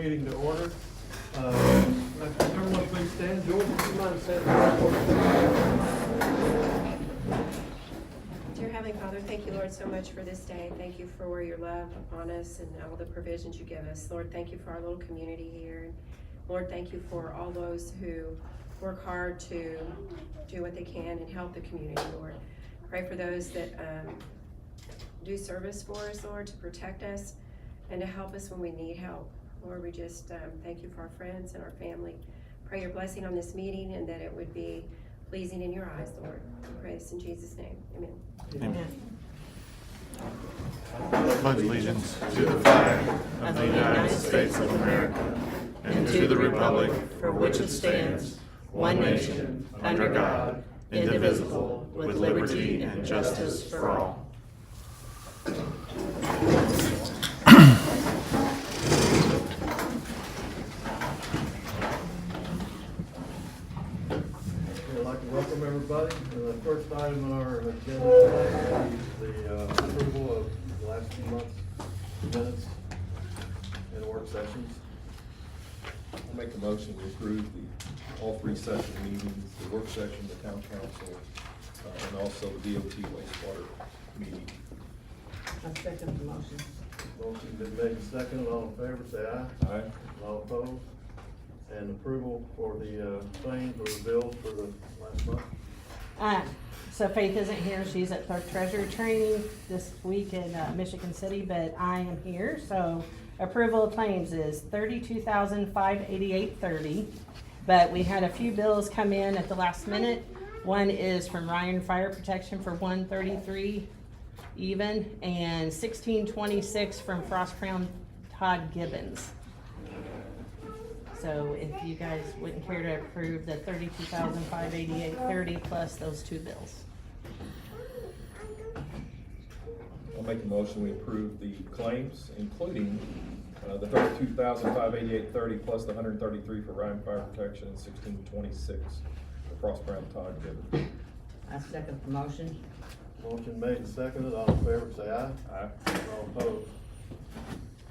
meeting to order. Everyone please stand. George, would you mind standing? Dear Heavenly Father, thank you, Lord, so much for this day. Thank you for your love upon us and all the provisions you give us. Lord, thank you for our little community here. Lord, thank you for all those who work hard to do what they can and help the community, Lord. Pray for those that do service for us, Lord, to protect us and to help us when we need help. Lord, we just thank you for our friends and our family. Pray your blessing on this meeting and that it would be pleasing in your eyes, Lord. We pray this in Jesus' name. Amen. Amen. Pledge allegiance to the flag of the United States of America and to the republic for which it stands, one nation, under God, indivisible, with liberty and justice for all. I'd like to welcome everybody. The first item on our agenda today is the approval of the last few months' minutes and work sessions. I'll make a motion to approve all three session meetings, the work session, the town council, and also the DOT wastewater meeting. I second the motion. Motion been made and seconded. All in favor, say aye. Aye. All opposed? And approval for the claims or bills for the last month. So Faith isn't here. She's at clerk treasurer training this week in Michigan City, but I am here. So approval of claims is $32,588.30. But we had a few bills come in at the last minute. One is from Ryan Fire Protection for $133 even, and $1626 from Frost Crown Todd Gibbons. So if you guys wouldn't care to approve the $32,588.30 plus those two bills. I'll make a motion we approve the claims, including the $32,588.30 plus the $133 for Ryan Fire Protection and $1626 for Frost Brown Todd Gibbons. I second the motion. Motion made and seconded. All in favor, say aye. Aye. All opposed?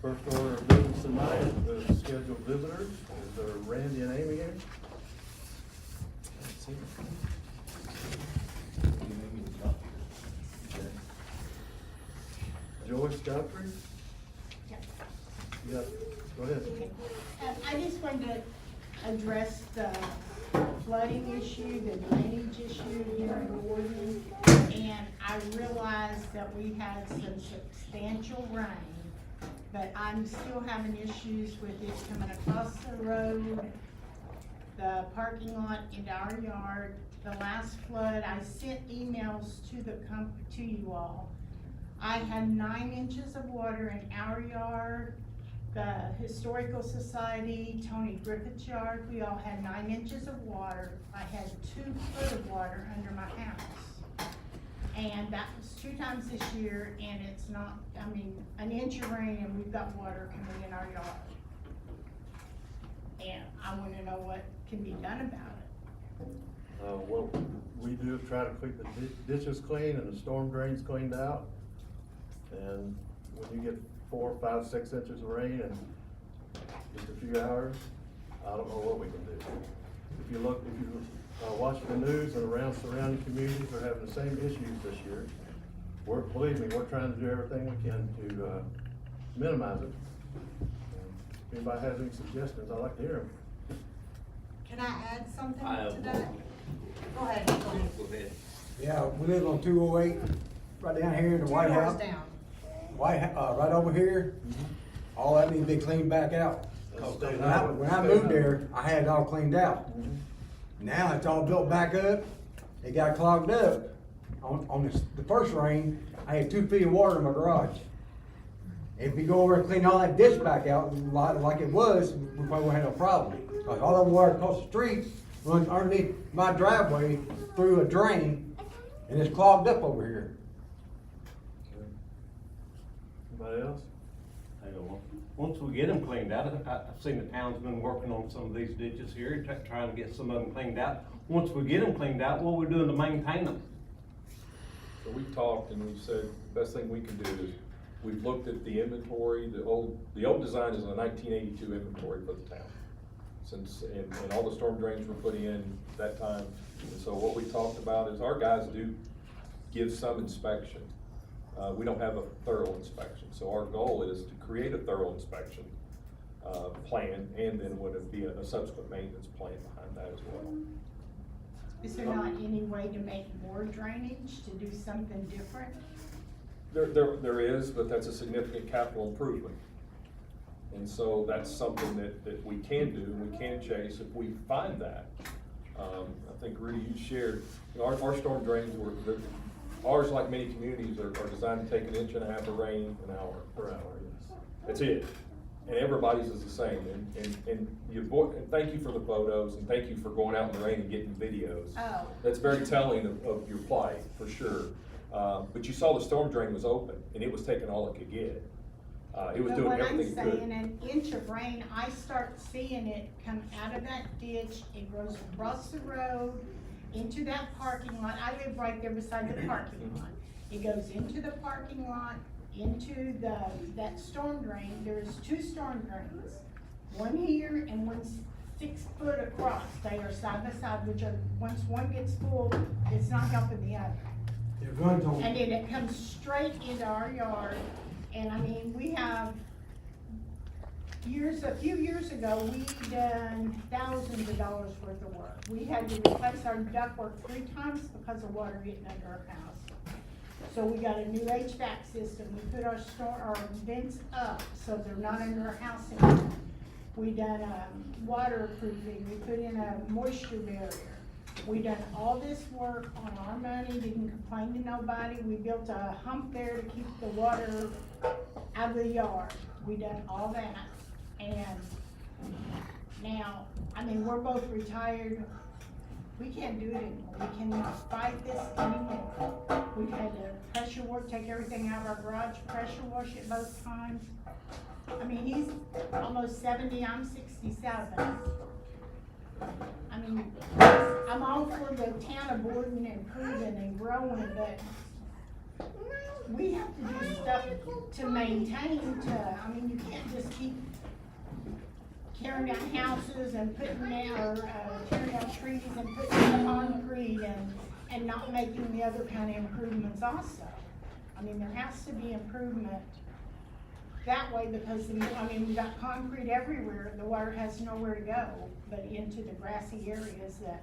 First order of business tonight is the scheduled visitors. Is there Randy and Amy here? Joyce Godfrey? Yeah, go ahead. I just wanted to address the flooding issue, the drainage issue here in Borden. And I realized that we had some substantial rain, but I'm still having issues with it coming across the road, the parking lot into our yard. The last flood, I sent emails to you all. I had 9 inches of water in our yard. The Historical Society, Tony Griffith's yard, we all had 9 inches of water. I had 2 foot of water under my house. And that was 2 times this year, and it's not, I mean, an inch of rain and we've got water coming in our yard. And I wanna know what can be done about it. What we do is try to keep the ditches clean and the storm drains cleaned out. And when you get 4, 5, 6 inches of rain in just a few hours, I don't know what we can do. If you watch the news and around surrounding communities are having the same issues this year. Believe me, we're trying to do everything we can to minimize it. If anybody has any suggestions, I'd like to hear them. Can I add something to that? Go ahead. Go ahead. Yeah, we live on 208, right down here in the White House. 2 doors down. Right over here. All that needs to be cleaned back out. Okay. When I moved there, I had it all cleaned out. Now it's all built back up. It got clogged up. On the first rain, I had 2 feet of water in my garage. If you go over and clean all that ditch back out like it was, we probably wouldn't have no problem. Because all that water across the street runs underneath my driveway through a drain, and it's clogged up over here. Anybody else? Once we get them cleaned out, I've seen the town's been working on some of these ditches here, trying to get some of them cleaned out. Once we get them cleaned out, what are we doing to maintain them? So we talked and we said, the best thing we can do is We've looked at the inventory, the old design is a 1982 inventory for the town. And all the storm drains were put in that time. And so what we talked about is our guys do give some inspection. We don't have a thorough inspection. So our goal is to create a thorough inspection plan, and then would it be a subsequent maintenance plan behind that as well. Is there not any way to make more drainage, to do something different? There is, but that's a significant capital improvement. And so that's something that we can do, and we can chase if we find that. I think, Rudy, you shared, our storm drains ours, like many communities, are designed to take 1.5 inches of rain an hour. Per hour, yes. That's it. And everybody's is the same. And thank you for the photos, and thank you for going out in the rain and getting videos. Oh. That's very telling of your plight, for sure. But you saw the storm drain was open, and it was taking all it could get. It was doing everything it But what I'm could. saying, an inch of rain, I start seeing it come out of that ditch, it goes across the road, into that parking lot. I live right there beside the parking lot. It goes into the parking lot, into that storm drain. There's 2 storm drains, one here and one 6 foot across. They are side by side, which are, once one gets full, it's not helping the other. It runs on. And then it comes straight into our yard, and I mean, we have a few years ago, we done thousands of dollars worth of work. We had to replace our ductwork 3 times because of water getting under our house. So we got a new HVAC system, we put our vents up, so they're not under our house anymore. We done, waterproofing, we put in a moisture barrier. We done all this work on our money, didn't complain to nobody. We built a hump there to keep the water out of the yard. We done all that. And now, I mean, we're both retired. We can't do it anymore. We cannot fight this anymore. We've had to pressure wash, take everything out of our garage, pressure wash it both times. I mean, he's almost 70, I'm 67. I mean, I'm all for the town of Borden improving and growing, but we have to do stuff to maintain, I mean, you can't just keep tearing down houses and putting down, or tearing down trees and putting down concrete and not making the other kind of improvements also. I mean, there has to be improvement that way, because, I mean, we got concrete everywhere, the water has nowhere to go but into the grassy areas that,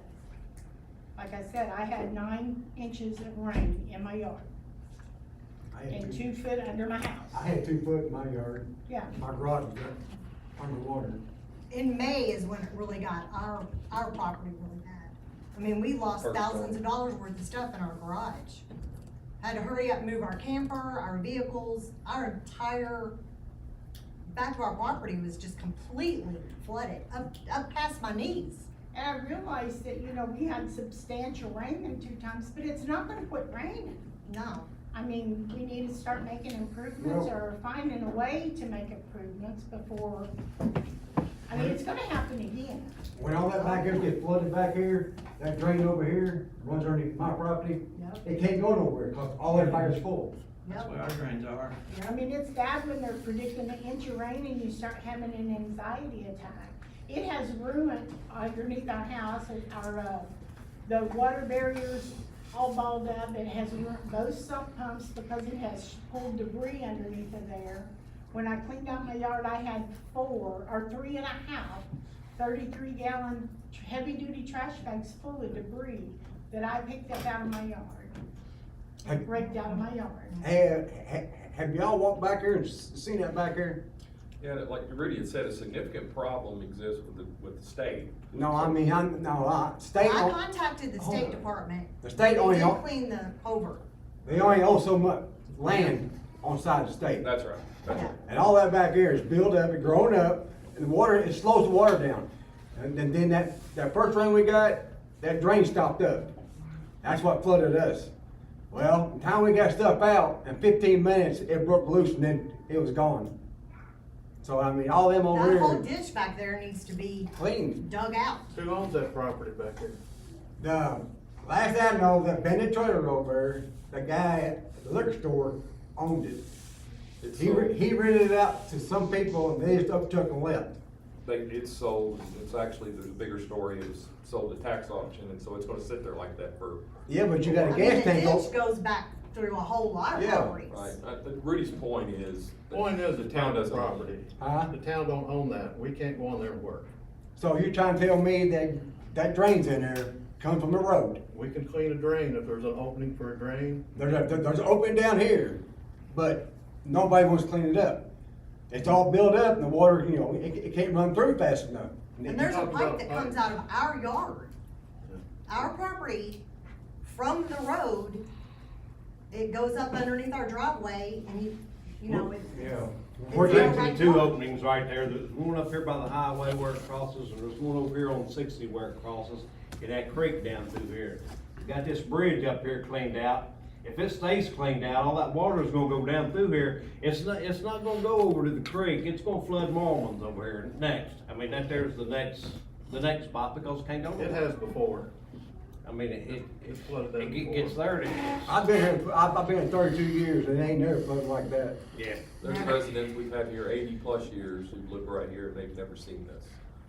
like I said, I had 9 inches of rain in my yard and 2 foot under my house. I had 2 foot in my yard. Yeah. My garage was underwater. In May is when it really got our property really bad. I mean, we lost First thousands time. of dollars worth of stuff in our garage. Had to hurry up and move our camper, our vehicles, our entire back to our property was just completely flooded, up past my knees. And I realized that, you know, we had substantial rain them 2 times, but it's not gonna quit raining. No. I mean, we need to start making improvements Well- or finding a way to make improvements before, I mean, it's gonna happen again. When all that back up gets flooded back here, that drain over here runs underneath my property. Yep. It can't go nowhere, because all that fire is full. Yep. Where our drains are. I mean, it's bad when they're predicting an inch of rain and you start having an anxiety attack. It has ruined underneath our house, the water barriers all balled up. It has ruined both sump pumps because it has pulled debris underneath of there. When I cleaned out my yard, I had 3.5 33-gallon heavy-duty trash bags full of debris that I picked up out of my yard. Have- Raked out of my yard. Have y'all walked back here and seen that back here? Yeah, like Rudy had said, a significant problem exists with the state. No, I mean, state, I contacted the State Department. The state They only did own- clean the over. they only own so much land on the side of the state. That's right, that's right. And all that back here is built up and grown up, and the water, it slows the water down. And then that first rain we got, that drain stopped up. That's what flooded us. Well, by the time we got stuff out, in 15 minutes, it broke loose and then it was gone. So, I mean, all them over That whole here ditch back there needs to be clean. dug out. Who owns that property back there? The last I know, that Bennett trailer over there, the guy at the liquor store owned it. It's He sold. he rented it out to some people and they just uptook and left. It's sold, it's actually, the bigger story is sold at tax auction, and so it's gonna sit there like that for, Yeah, but you got a I mean, gas the tank. ditch goes back through a whole lot of Yeah. properties. right, Rudy's point is. that Point is, the town doesn't own property. it. Huh? The town don't own that. We can't go on there and work. So you're trying to tell me that that drain's in there, comes from the road? We can clean a drain if there's an opening for a drain. There's an opening down here, but nobody wants to clean it up. It's all built up and the water, you know, it can't run through fast enough. And there's a talk pipe about that pipe. comes out of our yard, our property, from the road. It goes up underneath our driveway and you know, it's. Yeah. it's Where's all that? right Two there. openings right there, there's one up here by the highway where it crosses, and there's one over here on 60 where it crosses, and that creek down through here. We got this bridge up here cleaned out. If it stays cleaned out, all that water is gonna go down through here. It's not gonna go over to the creek, it's gonna flood Marlins over here next. I mean, there's the next spot, because it can't go It nowhere. has before. I mean, it It's flooded there it before. gets there, and I've been here, I've been here 32 years and it ain't never flooded like that. yeah. There's residents we've had here 80+ years who've lived right here, and they've never seen this.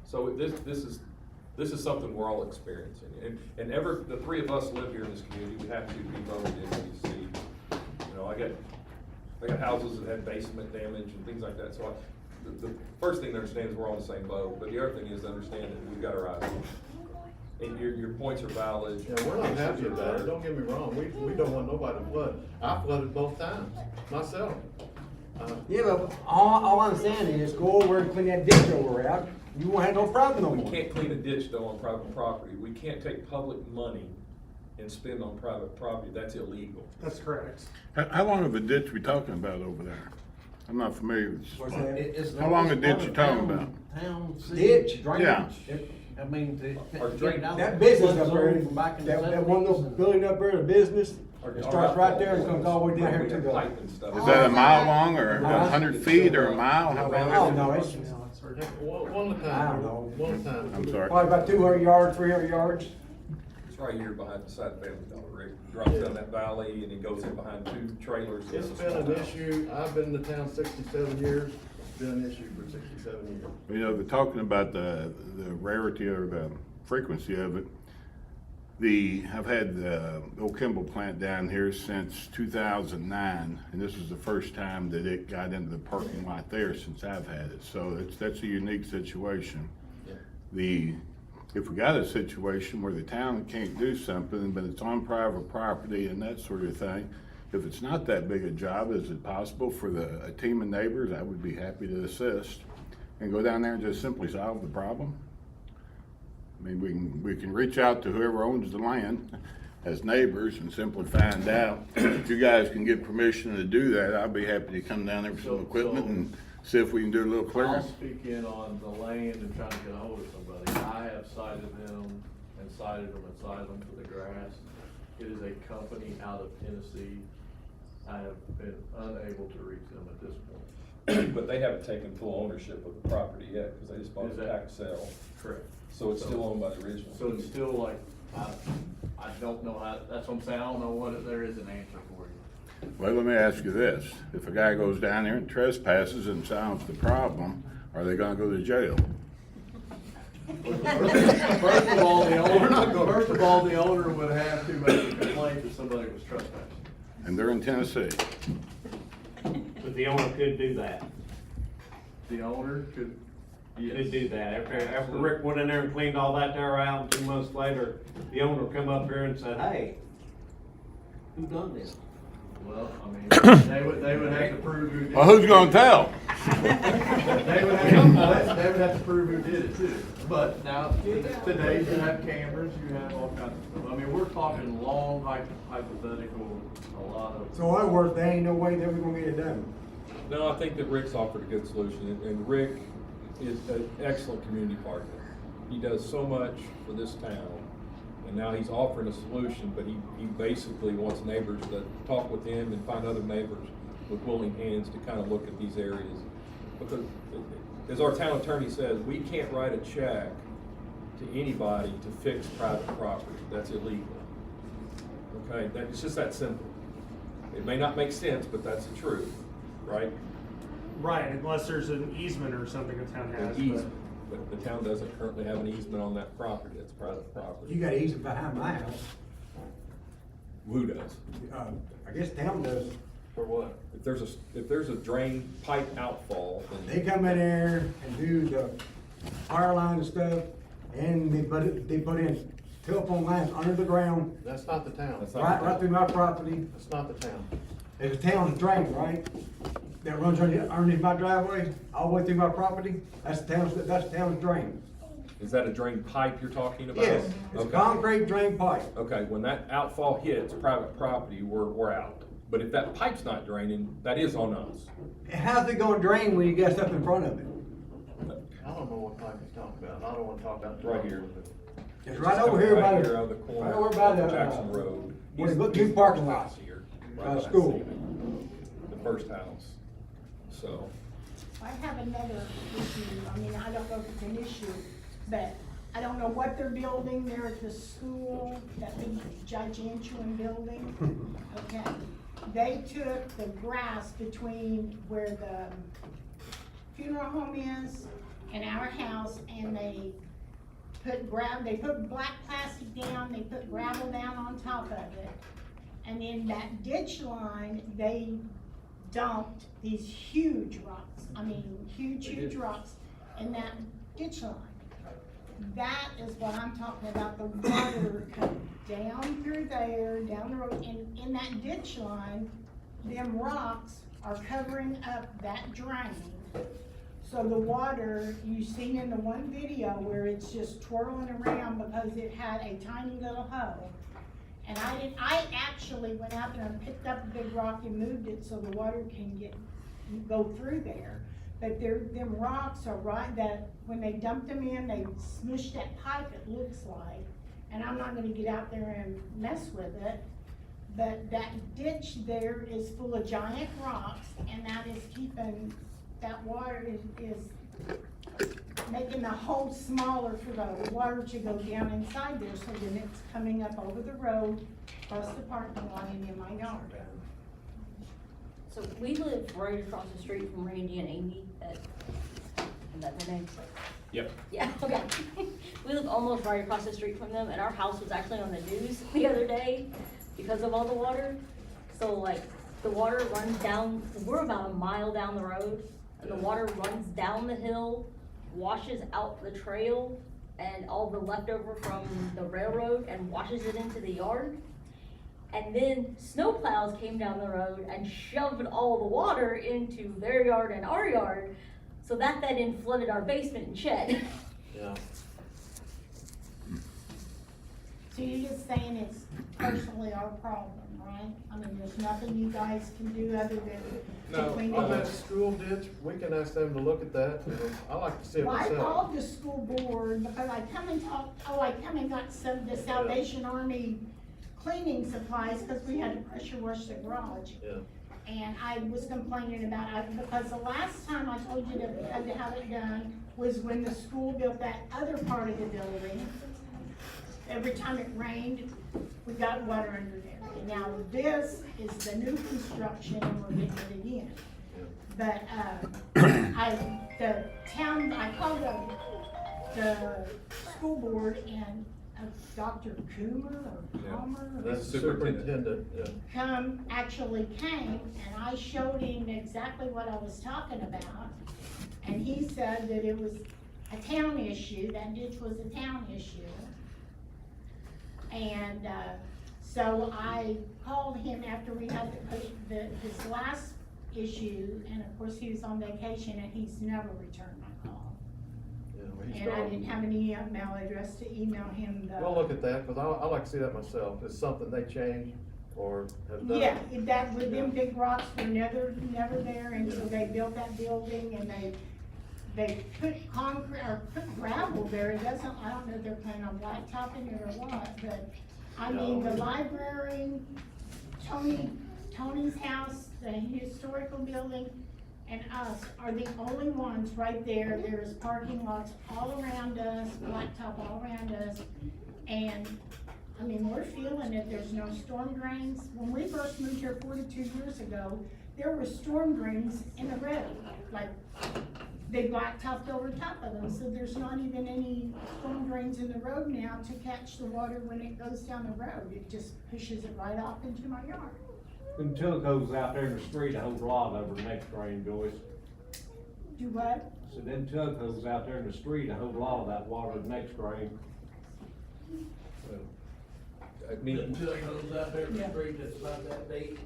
So this is something we're all experiencing. And the three of us live here in this community, we have to be voted in to see. You know, I got houses that had basement damage and things like that, so the first thing to understand is we're all in the same boat, but the other thing is to understand that we've got our eyes on it. And your points are valid. Yeah, we're not happy about it, don't get me wrong, we don't want nobody to flood. I flooded both times, myself. Yeah, but all I'm saying is go over and clean that ditch over out. You won't have no problem no We more. can't clean a ditch though on private property. We can't take public money and spend on private property. That's illegal. That's correct. How long of a ditch we talking about over there? I'm not familiar with What's this. that? How long a ditch you talking about? Town, city, Ditch? drainage. Yeah. I mean, Our drain- That business up there, From back in the that one little 70s. building up there, the business, it starts right there and comes all the way down here We to have the. pipe and stuff. Is that a mile long or 100 feet or a mile? How long Oh, is it? no, it's One at a I time. don't know. One at a time. I'm sorry. probably about 200 yards, 300 yards. It's right here behind the side of Family Dollar. It drops down that valley and it goes in behind two trailers. It's been an issue, I've been in the town 67 years, it's been an issue for 67 years. You know, they're talking about the rarity or the frequency of it. I've had the old Kimball plant down here since 2009, and this is the first time that it got into the parking lot there since I've had it. So that's a unique situation. Yeah. If we got a situation where the town can't do something, but it's on private property and that sort of thing, if it's not that big a job, is it possible for a team of neighbors, I would be happy to assist, and go down there and just simply solve the problem? I mean, we can reach out to whoever owns the land as neighbors and simply find out. If you guys can get permission to do that, I'd be happy to come down there with some equipment and see if we can do a little I'll clearance. speak in on the land and trying to get a hold of somebody. I have cited them and cited them and cited them for the grass. It is a company out of Tennessee. I have been unable to reach them at this point. But they haven't taken full ownership of the property yet, because they just bought Is a that- tax sale. Correct. So it's still owned by the original. So it's still like, I don't know how, that's what I'm saying, I don't know what, there is an answer for you. Well, let me ask you this, if a guy goes down there and trespasses and solves the problem, are they gonna go to jail? First of all, the owner would have to make a complaint that somebody was trespassing. And they're in Tennessee. But the owner could do that. The owner could, yes. Could do that. After Rick went in there and cleaned all that there out, and 2 months later, the owner come up here and said, hey, who done this? Well, I mean, they would have to prove who did it. Well, who's gonna tell? They would have to prove who did it too. But now, today you have cameras, you have all kinds of stuff. I mean, we're talking long hypothetical, a lot of. So in other words, there ain't no way that we're gonna get it done. No, I think that Rick's offered a good solution, and Rick is an excellent community partner. He does so much for this town, and now he's offering a solution, but he basically wants neighbors to talk with him and find other neighbors with willing hands to kind of look at these areas. Because, as our town attorney says, we can't write a check to anybody to fix private property. That's illegal. Okay, it's just that simple. It may not make sense, but that's the truth. right? Right, unless there's an easement or something the town has. An but- easement, but the town doesn't currently have an easement on that property, it's private property. You got an easement behind my house. Who does? I guess town does. For what? If there's a drain pipe outfall, then. They come in there and do the power line and stuff, and they put in telephone lines under the ground, That's not the town. That's not- right through my property. That's not the town. There's a town's drain, right? That runs underneath my driveway, all the way through my property. That's the town's drain. Is that a drain pipe you're talking about? Yes, it's a Okay. concrete drain pipe. Okay, when that outfall hits private property, we're out. But if that pipe's not draining, that is on us. How's it gonna drain when you got stuff in front of it? I don't know what pipe you're talking about. I don't wanna talk about. Right here. It's right over here by Right the, here on the corner right over by the, of Jackson Road. where they put He's- two parking lots. Here, By right the behind school. Stephen, the first house, so. I have another issue, I mean, I don't know if it's an issue, but I don't know what they're building there at the school, that big gigantuan building. Okay, they took the grass between where the funeral home is and our house, and they put black plastic down, they put gravel down on top of it. And in that ditch line, they dumped these huge rocks, I mean, huge rocks in that ditch line. That is what I'm talking about, the water come down through there, down the road, and in that ditch line, them rocks are covering up that drain. So the water, you seen in the one video where it's just twirling around because it had a tiny little hole. And I actually went out there and picked up a big rock and moved it so the water can go through there. But them rocks are right, that when they dumped them in, they smushed that pipe, it looks like. And I'm not gonna get out there and mess with it. But that ditch there is full of giant rocks, and that is keeping, that water is making the hole smaller for the water to go down inside there, so then it's coming up over the road, across the parking lot and in my yard. So we live right across the street from Randy and Amy, is that their names? Yep. Yeah, okay. We live almost right across the street from them, and our house was actually on the news the other day because of all the water. So like, the water runs down, we're about a mile down the road, and the water runs down the hill, washes out the trail and all the leftover from the railroad and washes it into the yard. And then snowplows came down the road and shoved all the water into their yard and our yard, so that then flooded our basement and shed. Yeah. So you're just saying it's personally our problem, right? I mean, there's nothing you guys can do other than to No, clean it On up. that school ditch, we can ask them to look at that. I like to see it Well, I myself. called the school board because I come and got some of the Salvation Army cleaning supplies because we had to pressure wash the garage. Yeah. And I was complaining about it because the last time I told you that we had to have it done was when the school built that other part of the building. Every time it rained, we got water under there. And now this is the new construction and we're getting it again. But, I called the school board and Dr. Coomer or Yeah. Palmer. or That's the Superintendent. superintendent, yeah. actually came and I showed him exactly what I was talking about. And he said that it was a town issue, that ditch was a town issue. And, so I called him after we had this last issue, and of course he was on vacation and he's never returned my call. Yeah, well, he's And I gone. didn't have an email address to email him the. We'll look at that, cause I like to see that myself. It's something they changed or have done. Yeah, that, with them big rocks were never there until they built that building and they put concrete, or put gravel there. It doesn't, I don't know if they're planning on blacktopping it or what, but, I mean, the library, Tony's house, the historical building, and us are the only ones right there. There's parking lots all around us, blacktop all around us, and I mean, we're feeling it, there's no storm drains. When we first moved here 42 years ago, there were storm drains in the road, like, they blacktopped over top of them, so there's not even any storm drains in the road now to catch the water when it goes down the road. It just pushes it right off into my yard. Them tug hoses out there in the street, a whole lot over the next drain, Joyce. Do what? So them tug hoses out there in the street, a whole lot of that water the next drain. I mean, out there in the street that's about that big,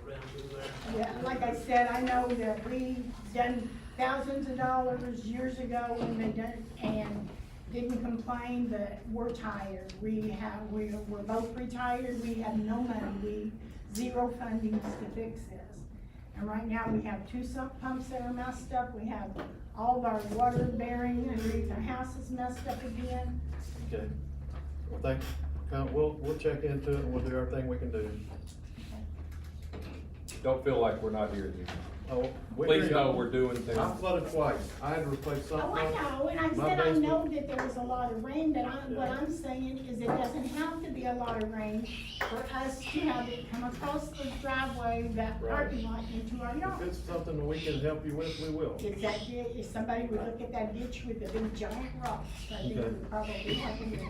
around through there. Yeah, like I said, I know that we done thousands of dollars years ago when they done, and didn't complain, but we're tired. We're both retired, we have no money, zero fundings to fix this. And right now, we have two sump pumps that are messed up, we have all of our water bearing underneath our house is messed up again. Okay. Well, we'll check into it and we'll do everything we can do. don't feel like we're not hearing you. Oh, Please know we're doing things. I flooded twice. I had to replace something. Oh, I know, and I My said I basement- know that there was a lot of rain, but what Yeah. I'm saying is it doesn't have to be a lot of rain for us to have it come across the driveway, that Right. parking lot into our If yard. it's something that we can help you with, we will. Exactly, if somebody would look at that ditch with the big giant rocks, I think Okay. it would probably help a little.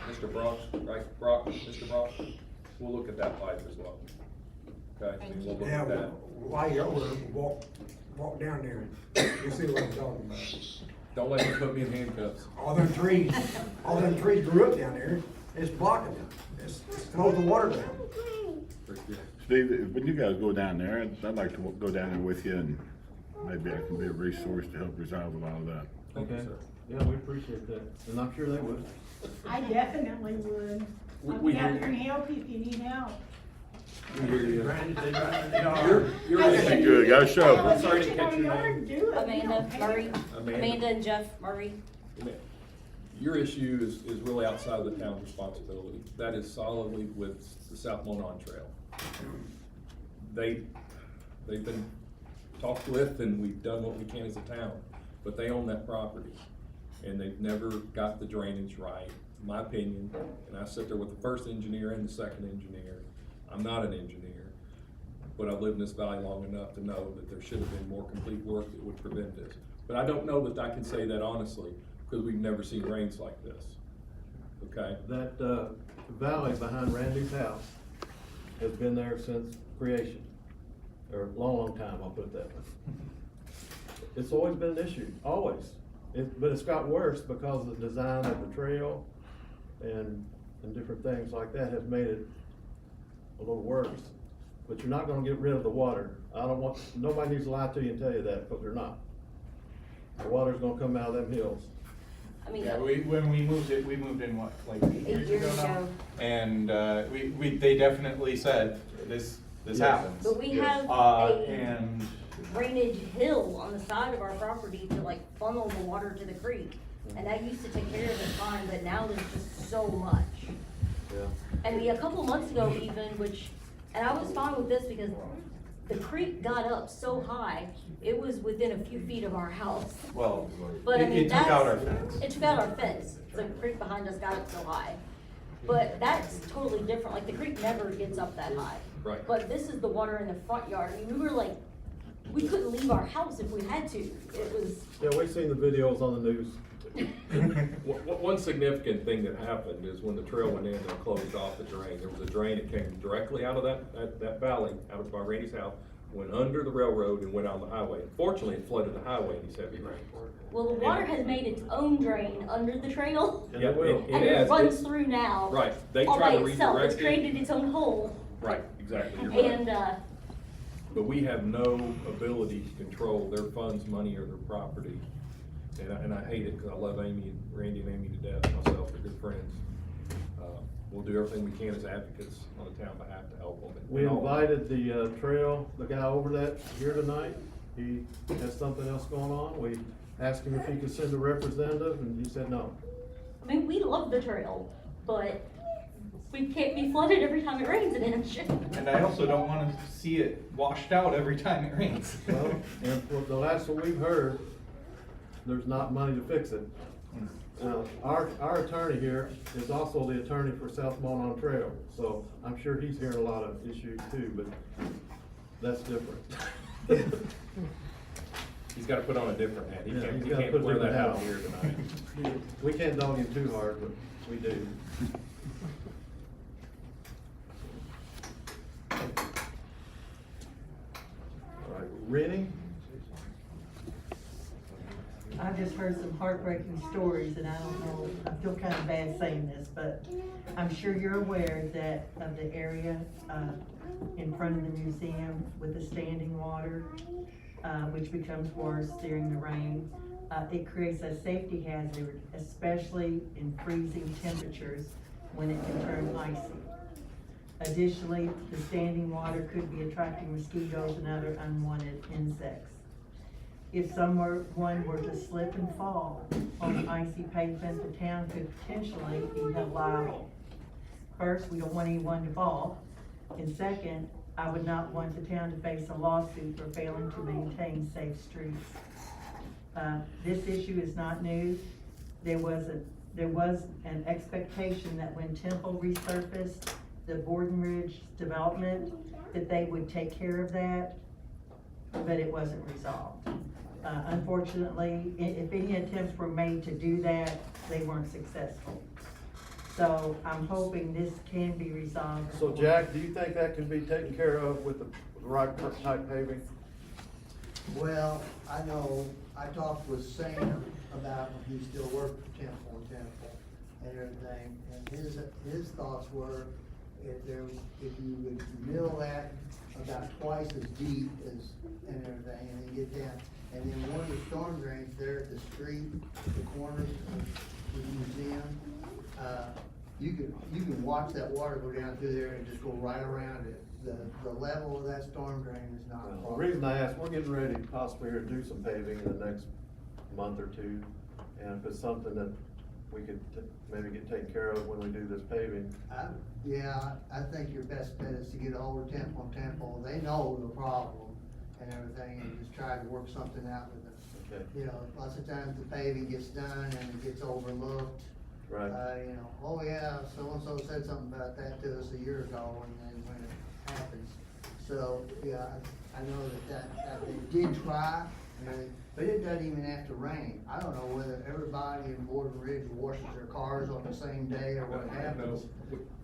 Mr. Brock, right, Brock, Mr. Brock, we'll look at that pipe as well. Okay, and we'll look Yeah, at that. while you're over, walk down there and you'll see what I'm talking about. Don't let him put me in handcuffs. All them trees grew up down there, it's blocking it, it's holding the water down. Steve, when you guys go down there, I'd like to go down there with you and maybe I can be a resource to help resolve a lot of that. Thank you, Okay. sir. Yeah, we appreciate that, and I'm sure they would. I definitely would. I'll We be hear out you. there and help if you need help. We hear you. You're I said, Good, gotta show. "Well, I'm sorry to get catch in your our yard, do it. We Amanda don't care." Murray, Amanda. Amanda and Jeff Murray. Your issue is really outside of the town's responsibility. That is solidly with the South Monon Trail. They've been talked with and we've done what we can as a town, but they own that property. And they've never got the drainage right, in my opinion. And I sit there with the first engineer and the second engineer. I'm not an engineer, but I've lived in this valley long enough to know that there should have been more complete work that would prevent this. But I don't know that I can say that honestly, because we've never seen rains like this, okay? That, valley behind Randy's house has been there since creation, or a long, long time, I'll put it that way. It's always been an issue, always. But it's got worse because of the design of the trail and different things like that have made it a little worse. But you're not gonna get rid of the water. Nobody needs to lie to you and tell you that, because they're not. The water's gonna come out of them hills. I mean, Yeah, when we moved in what, like 8 years now? ago. And, they definitely said, this Yes. happens. But we have And, drainage hill on the side of our property to like funnel the water to the creek. And that used to take care of it fine, but now there's just so much. Yeah. I mean, a couple months ago even, and I was fine with this because the creek got up so high, it was within a few feet of our house. well, But I it mean, took out our that's, fence. it took out our fence, the creek behind us got up so high. But that's totally different, like the creek never gets up that high. Right. But this is the water in the front yard, I mean, we were like, we couldn't leave our house if we had to, it was, Yeah, we've seen the videos on the news. One significant thing that happened is when the trail went in and closed off the drain, there was a drain that came directly out of that valley, out of by Randy's house, went under the railroad and went on the highway. Unfortunately, it flooded the highway in these heavy rains. well, the water has made its own drain under the trail. And it will. And it has- runs through now. Right, they All try by to itself, it's redirect it. created its own hole. Right, exactly, you're right. And, But we have no ability to control their funds, money, or their property. And I hate it, because I love Amy and Randy and Amy to death, myself, they're good friends. We'll do everything we can as advocates on the town behalf to help them. We invited the trail, the guy over that here tonight. He has something else going on. We asked him if he could send a representative, and he said no. I mean, we love the trail, but we can't be flooded every time it rains an inch. And I also don't wanna see it washed out every time it rains. Well, and for the last what we've heard, there's not money to fix it. Now, our attorney here is also the attorney for South Monon Trail, so I'm sure he's hearing a lot of issues too, but That's different. He's gotta put on a different hat. He Yeah, can't, he's he gotta can't put a wear that different hat hat on on. here tonight. We can't dog him too hard, but we do. All right, Rennie? I've just heard some heartbreaking stories, and I don't know, I feel kind of bad saying this, but I'm sure you're aware that of the area, in front of the museum with the standing water, which becomes worse during the rain. It creates a safety hazard, especially in freezing temperatures when it can turn icy. Additionally, the standing water could be attracting mosquitoes and other unwanted insects. If someone were to slip and fall on the icy pavement, the town could potentially be held liable. First, we don't want anyone to fall, and second, I would not want the town to face a lawsuit for failing to maintain safe streets. This issue is not new. There was an expectation that when Temple resurfaced the Borden Ridge development, that they would take care of that, but it wasn't resolved. Unfortunately, if any attempts were made to do that, they weren't successful. So I'm hoping this can be resolved. So Jack, do you think that can be taken care of with the right type paving? Well, I know, I talked with Sam about when he still worked for Temple and everything, and his thoughts were, if you would mill that about twice as deep as, and everything, and then get down, and then one of the storm drains there at the street, the corners of the museum, you can watch that water go down through there and just go right around it. The level of that storm drain is not a The problem. reason I asked, we're getting ready possibly to do some paving in the next month or two. And if it's something that we could maybe get taken care of when we do this paving. Yeah, I think your best bet is to get a hold of Temple. They know the problem and everything, and just try to work something out with them. Okay. You know, lots of times the paving gets done and it gets overlooked. Right. You know, oh yeah, so-and-so said something about that to us a year ago, and then when it happens. So, yeah, I know that they did try, but it doesn't even have to rain. I don't know whether everybody in Borden Ridge washes their cars on the same day or what happens.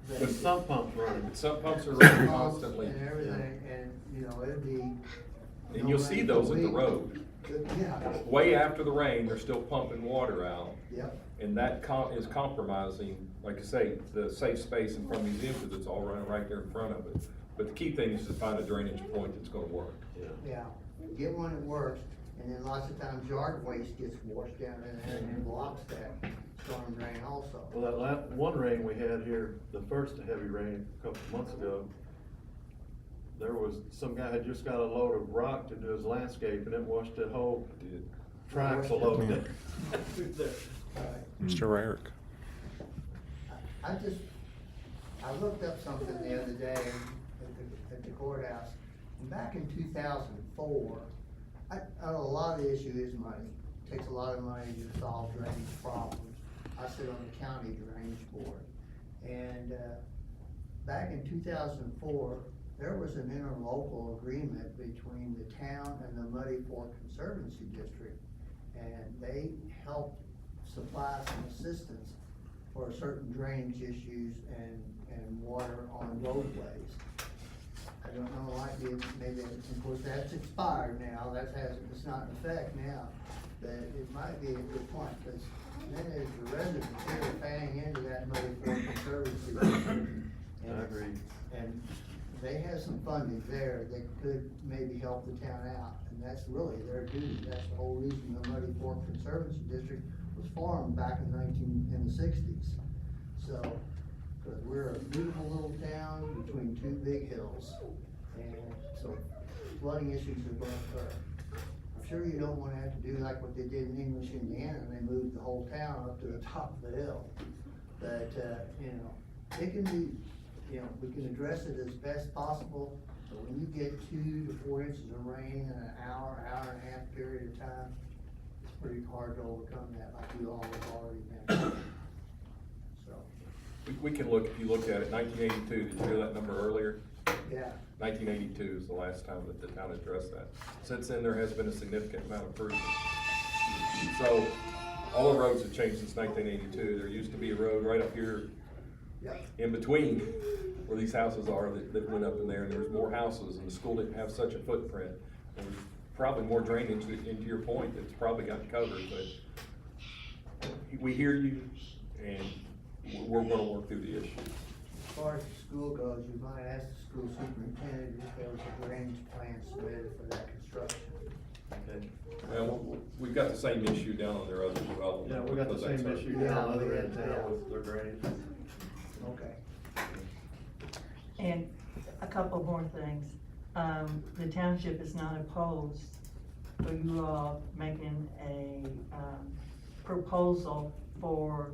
The But- sump pump's running. Sump pumps are running Pumps constantly. And everything, and, you know, it'd be. And you'll see those at the road. Yeah, Way after the rain, they're still pumping water out. yep, And that is compromising, like I say, the safe space in front of the museum, because it's all running right there in front of it. But the key thing is to find a drainage point that's gonna work. yeah. Get one that works, and then lots of times yard waste gets washed down in there and it blocks that storm drain also. Well, that one rain we had here, the first heavy rain a couple of months ago, there was, some guy had just got a load of rock to do his landscape, and it washed that whole track full of it. Mr. Eric. I looked up something the other day at the courthouse, and back in 2004, I know a lot of the issue is money. It takes a lot of money to solve drainage problems. I sit on the county drainage board, and, back in 2004, there was an interlocal agreement between the town and the Muddy Fork Conservancy District, and they helped supply some assistance for certain drainage issues and water on roadways. I don't know, maybe, of course, that's expired now, it's not in effect now, but it might be a good point, because then there's the residents here paying into that Muddy Fork Conservancy District. I agree. And they have some funding there that could maybe help the town out, and that's really their duty. That's the whole reason the Muddy Fork Conservancy District was formed back in the 60s. So, because we're a beautiful little town between two big hills, and so flooding issues are going to occur. I'm sure you don't want to have to do like what they did in English, Indiana, and they moved the whole town up to the top of the hill. But, you know, it can be, you know, we can address it as best possible, but when you get 2 to 4 inches of rain in an hour and a half period of time, it's pretty hard to overcome that, like you all have already mentioned. So, We can look, if you looked at it, 1982, did you hear that number earlier? Yeah. 1982 is the last time that the town addressed that. Since then, there has been a significant amount of improvement. So, all the roads have changed since 1982. There used to be a road right up here Yeah. in between where these houses are that went up in there, and there was more houses, and the school didn't have such a footprint. There was probably more drainage, into your point, it's probably gotten covered, but we hear you, and we're gonna work through the issue. As far as the school goes, you might ask the school superintendent if there was a drainage plan submitted for that construction. Okay. Well, we've got the same issue down on their other development. Yeah, we got the but that's same our- issue Yeah, down the other we end of had, town yeah. with their drainage. Okay. And a couple more things. The township is not opposed for you all making a, proposal for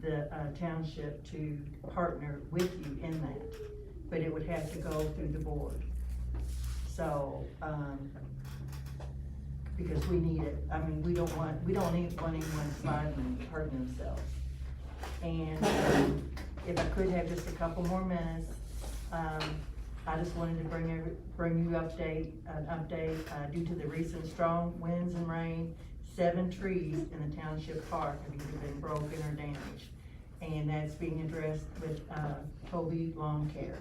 the, township to partner with you in that, but it would have to go through the board. So, because we need it, I mean, we don't need anyone sliding and hurting themselves. And, if I could have just a couple more minutes, I just wanted to bring you an update, due to the recent strong winds and rain, 7 trees in the township park have either been broken or damaged. And that's being addressed with, Toby Lawn Care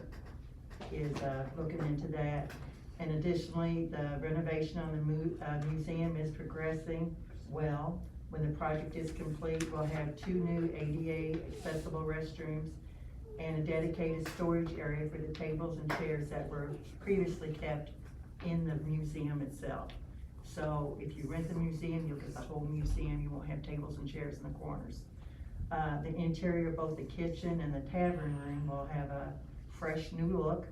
is, looking into that. And additionally, the renovation on the museum is progressing well. When the project is complete, we'll have 2 new ADA accessible restrooms and a dedicated storage area for the tables and chairs that were previously kept in the museum itself. So if you rent the museum, you'll get the whole museum, you won't have tables and chairs in the corners. The interior of both the kitchen and the tavern room will have a fresh new look.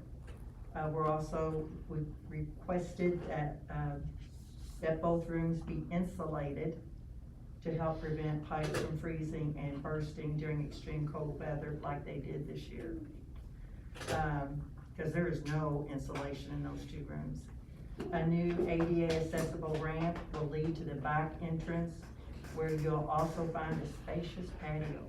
We requested that both rooms be insulated to help prevent pipes from freezing and bursting during extreme cold weather like they did this year. Cause there is no insulation in those 2 rooms. A new ADA accessible ramp will lead to the back entrance where you'll also find a spacious patio.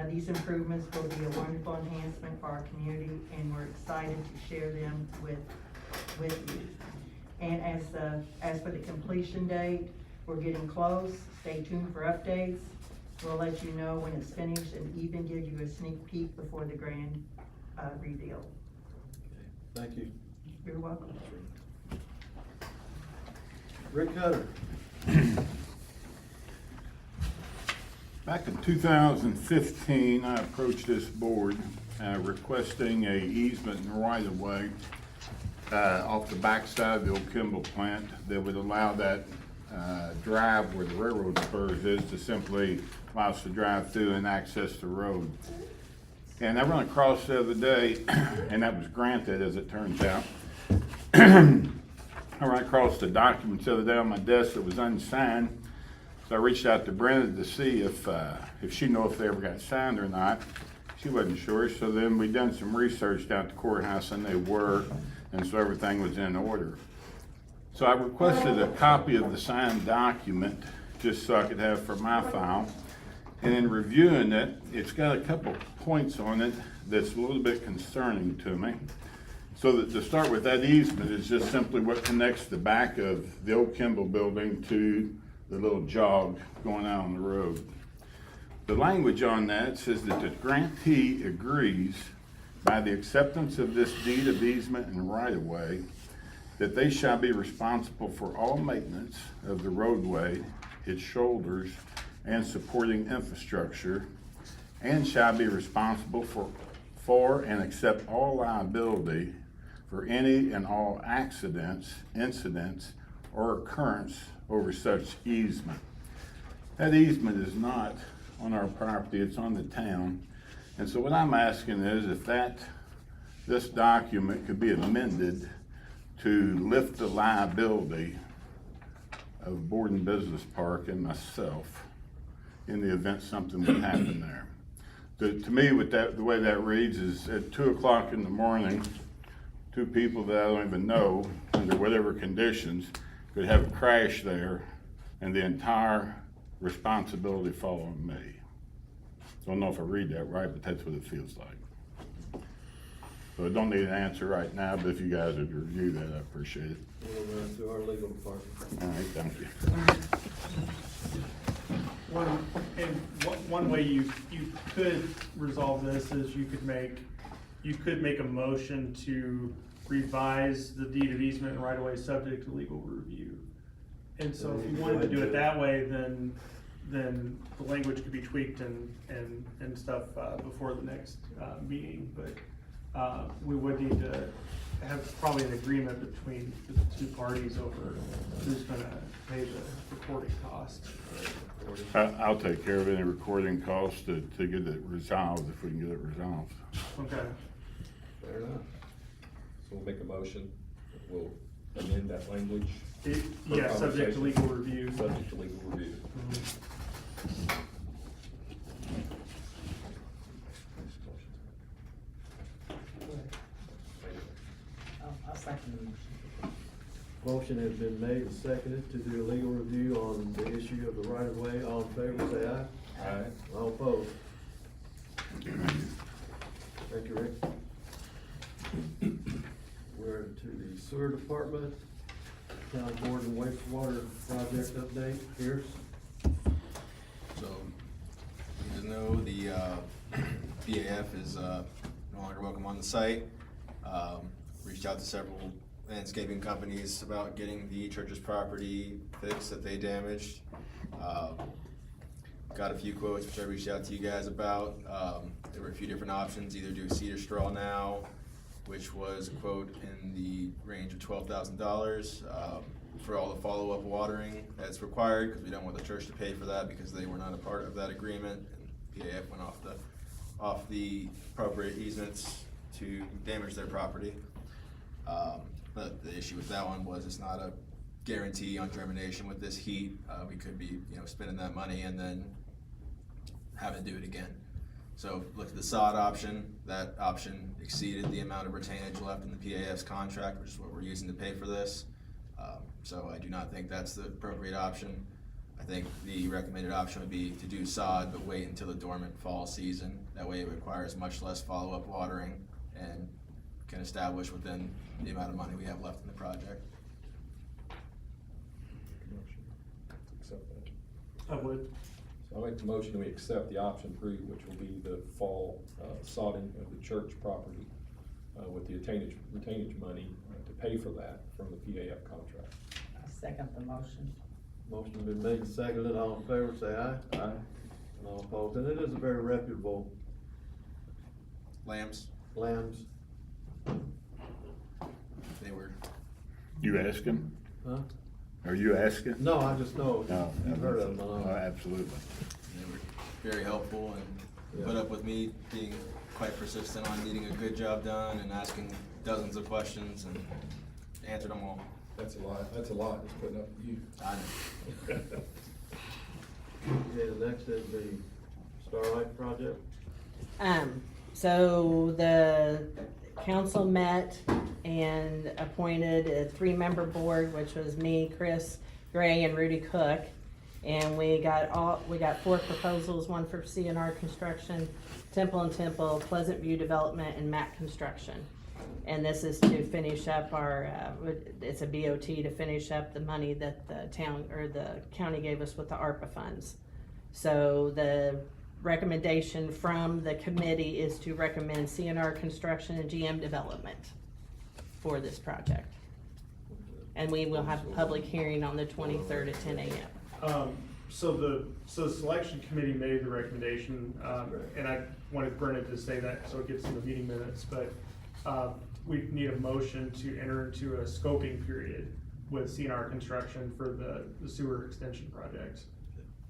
These improvements will be a wonderful enhancement for our community, and we're excited to share them with you. And as for the completion date, we're getting close. Stay tuned for updates. We'll let you know when it's finished and even give you a sneak peek before the grand reveal. Thank you. You're welcome. Rick Cutter. Back in 2015, I approached this board requesting a easement and right-of-way off the backside of the old Kimball plant that would allow that drive where the railroad spurs is to simply allow us to drive through and access the road. And I run across the other day, and that was granted as it turns out. I ran across the documents the other day on my desk that was unsigned. So I reached out to Brenda to see if she knew if they ever got signed or not. She wasn't sure, so then we done some research down at the courthouse and they were, and so everything was in order. So I requested a copy of the signed document just so I could have for my file. And in reviewing it, it's got a couple points on it that's a little bit concerning to me. So that to start with, that easement is just simply what connects the back of the old Kimball building to the little jog going out on the road. The language on that says that the grantee agrees by the acceptance of this deed of easement and right-of-way that they shall be responsible for all maintenance of the roadway, its shoulders, and supporting infrastructure, and shall be responsible for and accept all liability for any and all accidents, incidents, or occurrence over such easement. That easement is not on our property, it's on the town. And so what I'm asking is if this document could be amended to lift the liability of Borden Business Park and myself in the event something would happen there. To me, the way that reads is at 2 o'clock in the morning, 2 people that I don't even know, under whatever conditions, could have a crash there and the entire responsibility fall on me. Don't know if I read that right, but that's what it feels like. So I don't need an answer right now, but if you guys would review that, I appreciate it. We'll run through our legal department. All right, thank you. One way you could resolve this is you could make a motion to revise the deed of easement and right of way subject to legal review. And so if you wanted to do it that way, then the language could be tweaked and stuff, before the next, meeting, but, we would need to have probably an agreement between the two parties over who's gonna pay the recording costs. I'll take care of any recording costs to get it resolved, if we can get it resolved. Okay. Fair enough. So we'll make a motion, we'll amend that language. Yeah, subject to legal review. Subject to legal review. I'll second the motion. Motion has been made and seconded to do a legal review on the issue of the right of way. All in favor, say aye. Aye. All opposed? Thank you, Rick. We're to the sewer department, County Borden wastewater project update. Pierce? So, you guys know the BAF is no longer welcome on the site. Reached out to several landscaping companies about getting the church's property fixed that they damaged. Got a few quotes which I reached out to you guys about. There were a few different options, either do cedar straw now, which was a quote in the range of $12,000 for all the follow-up watering that's required, because we don't want the church to pay for that because they were not a part of that agreement, and PAF went off the appropriate easements to damage their property. But the issue with that one was it's not a guarantee on germination with this heat. We could be, spending that money and then having to do it again. So looked at the sod option. That option exceeded the amount of retainage left in the PAF's contract, which is what we're using to pay for this. So I do not think that's the appropriate option. I think the recommended option would be to do sod, but wait until the dormant fall season. That way it requires much less follow-up watering and can establish within the amount of money we have left in the project. Accept that. I would. So I'll make the motion, we accept the option 3, which will be the fall sodding of the church property with the retainage money to pay for that from the PAF contract. I second the motion. Motion been made and seconded. All in favor, say aye. Aye. And all opposed? And it is a very reputable Lambs, they were. You asking? Huh? Are you asking? No, I just know. No. You've heard of them, I know. Absolutely. They were very helpful and put up with me being quite persistent on needing a good job done and asking dozens of questions and answered them all. That's a lot, just putting up with you. I know. Okay, the next is the Starlight project. So the council met and appointed a 3-member board, which was me, Chris Gray, and Rudy Cook. And we got 4 proposals, one for CNR Construction, Temple and Temple, Pleasant View Development, and Mac Construction. And this is to finish up our, it's a BOT to finish up the money that the town, or the county gave us with the ARPA funds. So the recommendation from the committee is to recommend CNR Construction and GM Development for this project. And we will have a public hearing on the 23rd at 10 a.m. So the selection committee made the recommendation, and I wanted Brennan to say that so it gets in the meeting minutes, but we need a motion to enter into a scoping period with CNR Construction for the sewer extension project.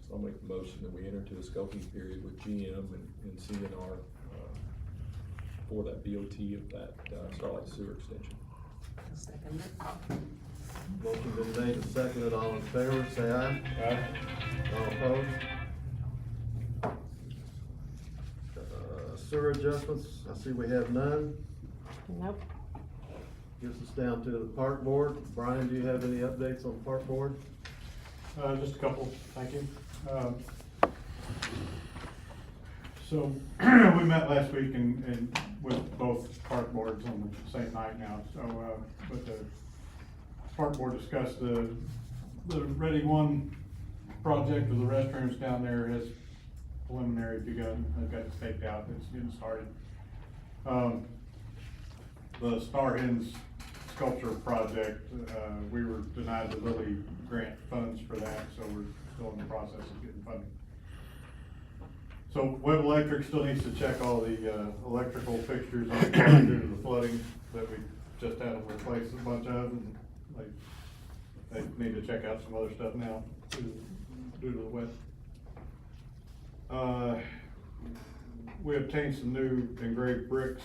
So I'll make the motion that we enter into a scoping period with GM and CNR for that BOT of that Starlight Sewer Extension. Second it. Motion been made and seconded. All in favor, say aye. Aye. All opposed? Sewer adjustments, I see we have none. Nope. Gets us down to the park board. Brian, do you have any updates on the park board? Just a couple, thank you. So, we met last week and with both park boards on the same night now, so, but the park board discussed the Ready One project of the restrooms down there has preliminary begun, they've got it staked out, it's getting started. The Star Hens sculpture project, we were denied the Lilly grant funds for that, so we're still in the process of getting funding. So Webb Electric still needs to check all the, electrical fixtures on the ground due to the flooding that we just had to replace a bunch of, and they need to check out some other stuff now due to the wet. We obtained some new engraved bricks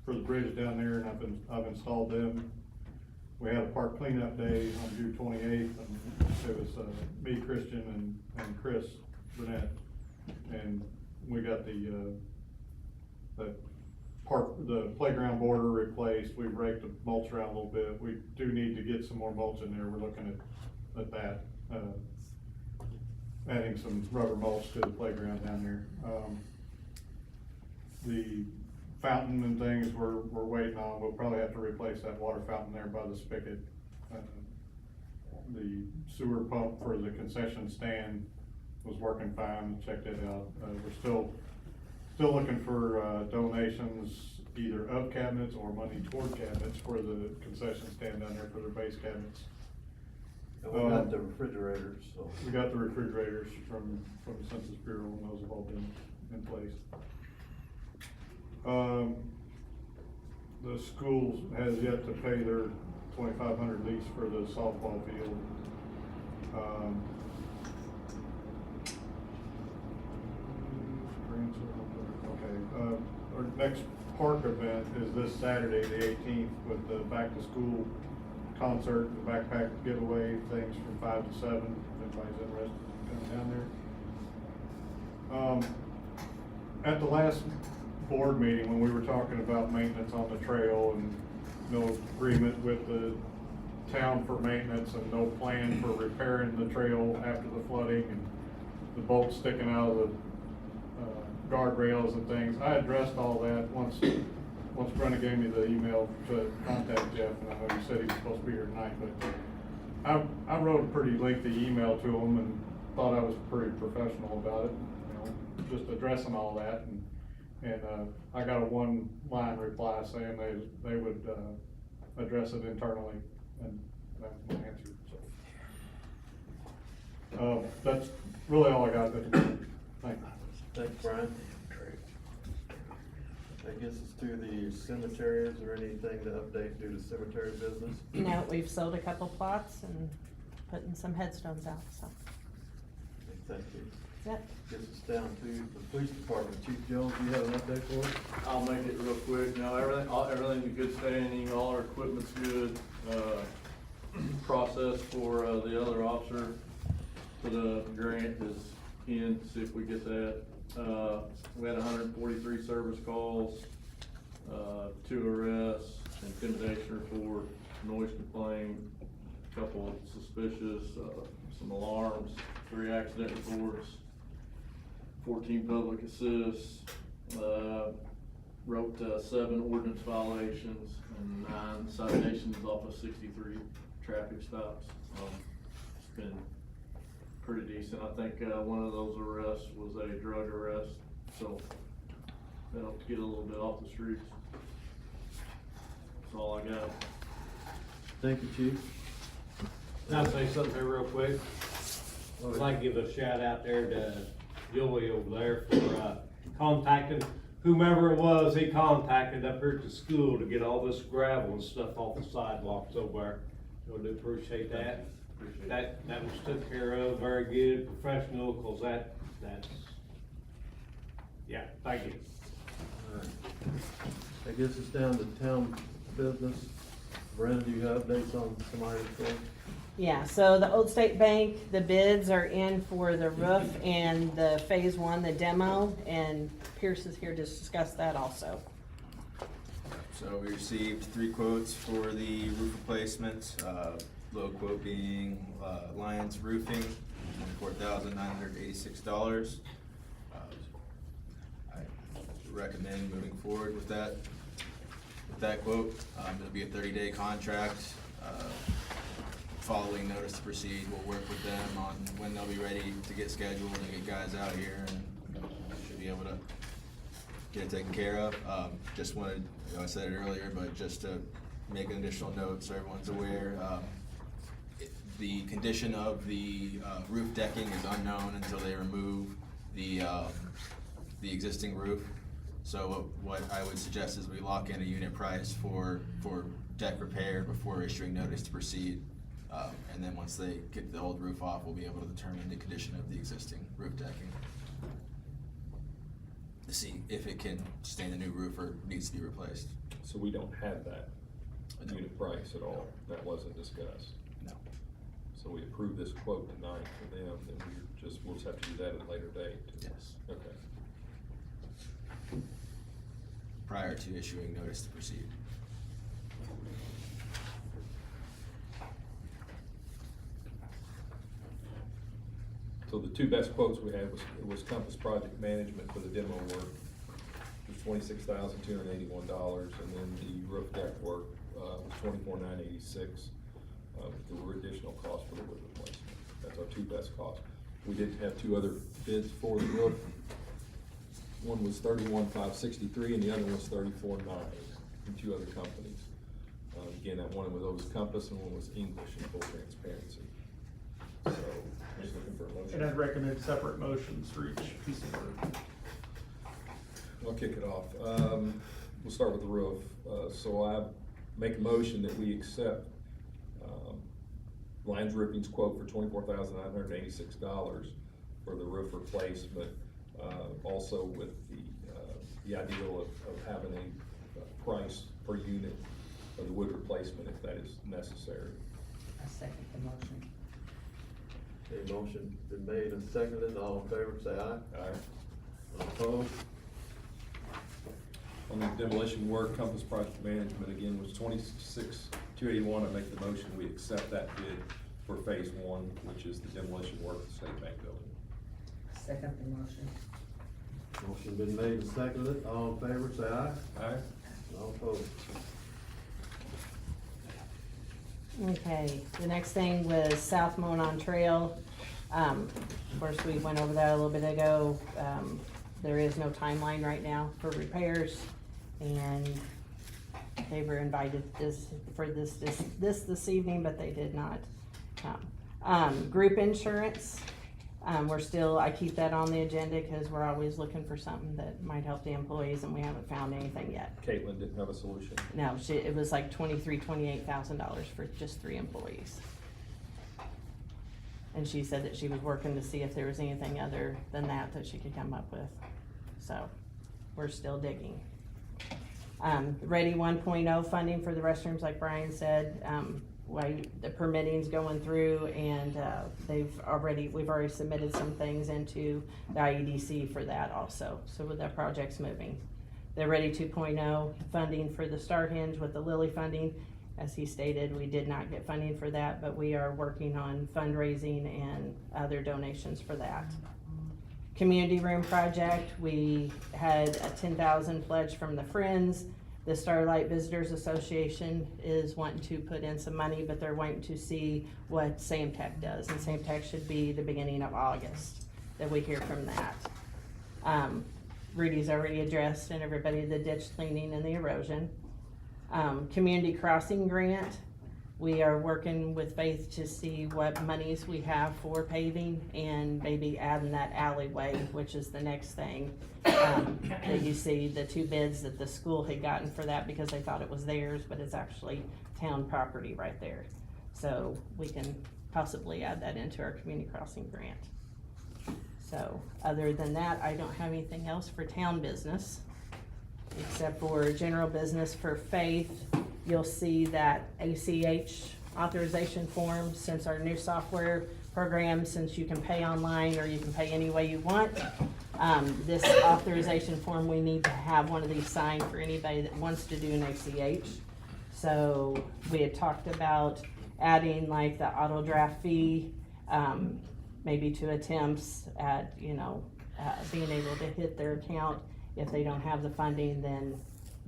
for the bridge down there, and I've installed them. We had a park cleanup day on June 28th, and it was, me, Christian, and Chris Burnett. And we got the playground border replaced. We raked the mulch around a little bit. We do need to get some more mulch in there. We're looking at that, adding some rubber mulch to the playground down there. The fountain and things we're waiting on. We'll probably have to replace that water fountain there by the spigot. The sewer pump for the concession stand was working fine, checked it out. We're still looking for donations, either of cabinets or money toward cabinets for the concession stand down there for their base cabinets. And we got the refrigerators, so. We got the refrigerators from the Census Bureau, and those have all been in place. The school has yet to pay their $2,500 lease for the softball field. Our next park event is this Saturday, the 18th, with the back to school concert, the backpack giveaway, things from 5 to 7. If anybody's interested in coming down there. At the last board meeting, when we were talking about maintenance on the trail and no agreement with the town for maintenance and no plan for repairing the trail after the flooding and the bolts sticking out of the guardrails and things, I addressed all that once Brenna gave me the email to contact Jeff, and I know you said he was supposed to be here tonight, but I wrote a pretty lengthy email to him and thought I was pretty professional about it, you know, just addressing all that, and I got a one-line reply saying they would address it internally, and that was my answer, so. That's really all I got. Thank you. Thanks, Brian. I guess it's through the cemetery. Is there anything to update due to cemetery business? No, we've sold a couple plots and putting some headstones out, so. Thank you. Yep. Guess it's down to the police department. Chief Jones, do you have an update for us? I'll make it real quick. No, everything's in good standing, all our equipment's good. Process for, the other officer for the grant is in, see if we get that. We had 143 service calls, 2 arrests, intimidation report, noise complaint, a couple suspicious, some alarms, 3 accident reports, 14 public assists, wrote 7 ordinance violations and 9 citations off of 63 traffic stops. It's been pretty decent. I think one of those arrests was a drug arrest, so that helped get a little bit off the streets. That's all I got. Thank you, Chief. Can I say something here real quick? I'd like to give a shout out there to Joey over there for contacting whomever it was he contacted up here at the school to get all this gravel and stuff off the sidewalks over there. So I do appreciate that. That was took care of, very good, professional, cause that's, yeah, thank you. Alright. I guess it's down to town business. Brenda, do you have updates on some items for us? Yeah, so the Old State Bank, the bids are in for the roof and the phase 1, the demo, and Pierce is here to discuss that also. So we received 3 quotes for the roof replacement. Low quote being Lions Roofing, $4,986. recommend moving forward with that quote. It'll be a 30-day contract. Following notice to proceed, we'll work with them on when they'll be ready to get scheduled and get guys out here, and should be able to get it taken care of. Just wanted, I said it earlier, but just to make an additional note so everyone's aware, the condition of the roof decking is unknown until they remove the existing roof. So what I would suggest is we lock in a unit price for deck repair before issuing notice to proceed. And then once they get the old roof off, we'll be able to determine the condition of the existing roof decking to see if it can sustain the new roof or needs to be replaced. So we don't have that unit price at all? That wasn't discussed? No. So we approve this quote tonight for them, then we'll just have to do that at a later date? Yes. Okay. Prior to issuing notice to proceed. So the two best quotes we had was Compass Project Management for the demo work, which was $26,281, and then the roof deck work was $24,986, with the additional cost for the wood replacement. That's our two best costs. We did have two other bids for the roof. One was $31,563, and the other was $34,900 from two other companies. Again, that one was Compass and one was English, in full transparency. So, just looking for a motion. And I'd recommend separate motions for each piece of work. I'll kick it off. We'll start with the roof. So I make a motion that we accept Lions Roofing's quote for $24,986 for the roof replacement. Also with the ideal of having a price per unit of the wood replacement if that is necessary. I second the motion. Okay, motion been made and seconded, all in favor, say aye. Aye. All opposed? On the demolition work, Compass Project Management again was $26,281. I make the motion, we accept that bid for phase one, which is the demolition work at the State Bank building. Second the motion. Motion been made and seconded, all in favor, say aye. Aye. All opposed? Okay, the next thing was South Monon Trail. Of course, we went over that a little bit ago. There is no timeline right now for repairs, and they were invited this evening, but they did not come. Group insurance, I keep that on the agenda because we're always looking for something that might help the employees, and we haven't found anything yet. Caitlin didn't have a solution. No, it was like $28,000 for just 3 employees. And she said that she was working to see if there was anything other than that she could come up with. So, we're still digging. Ready 1.0 funding for the restrooms, like Brian said. The permitting's going through, and we've already submitted some things into the IEDC for that also. So that project's moving. The Ready 2.0 funding for the Star Hinge with the Lilly funding. As he stated, we did not get funding for that, but we are working on fundraising and other donations for that. Community room project, we had a $10,000 pledge from the Friends. The Starlight Visitors Association is wanting to put in some money, but they're waiting to see what Samtec does, and Samtec should be the beginning of August that we hear from that. Rudy's already addressed, and everybody, the ditch cleaning and the erosion. Community crossing grant, we are working with Faith to see what monies we have for paving and maybe adding that alleyway, which is the next thing. That you see the 2 bids that the school had gotten for that because they thought it was theirs, but it's actually town property right there. So we can possibly add that into our community crossing grant. So other than that, I don't have anything else for town business. Except for general business for Faith. You'll see that ACH authorization form, since our new software program, since you can pay online or you can pay any way you want. This authorization form, we need to have one of these signed for anybody that wants to do an ACH. So we had talked about adding like the auto draft fee, maybe to attempts at, being able to hit their account If they don't have the funding, then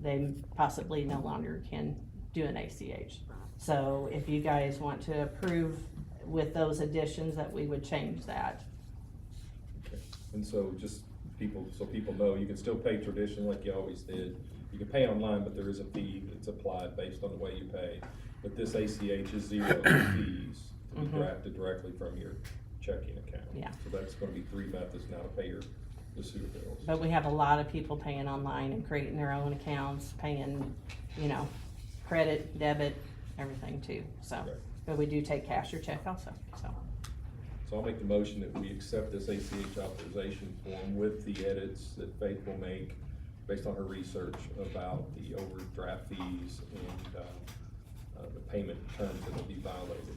they possibly no longer can do an ACH. So if you guys want to approve with those additions, that we would change that. And so just so people know, you can still pay traditional like you always did. You can pay online, but there is a fee that's applied based on the way you pay. But this ACH is zero fees to be drafted directly from your checking account. Yeah. So that's gonna be 3 methods now to pay the sewer bills. But we have a lot of people paying online and creating their own accounts, paying, you know, credit, debit, everything too, so. Right. But we do take cash or check also, so. So I'll make the motion that we accept this ACH authorization form with the edits that Faith will make based on her research about the overdraft fees and, the payment terms that will be violated.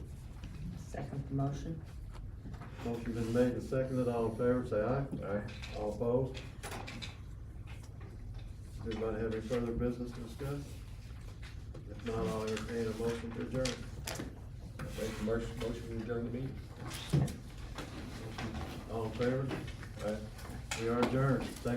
Second the motion. Motion been made and seconded, all in favor, say aye. Aye. All opposed? Does anybody have any further business to discuss? If not, I'll entertain a motion to adjourn. Make the motion to adjourn the meeting. All in favor? Aye. We are adjourned. Thank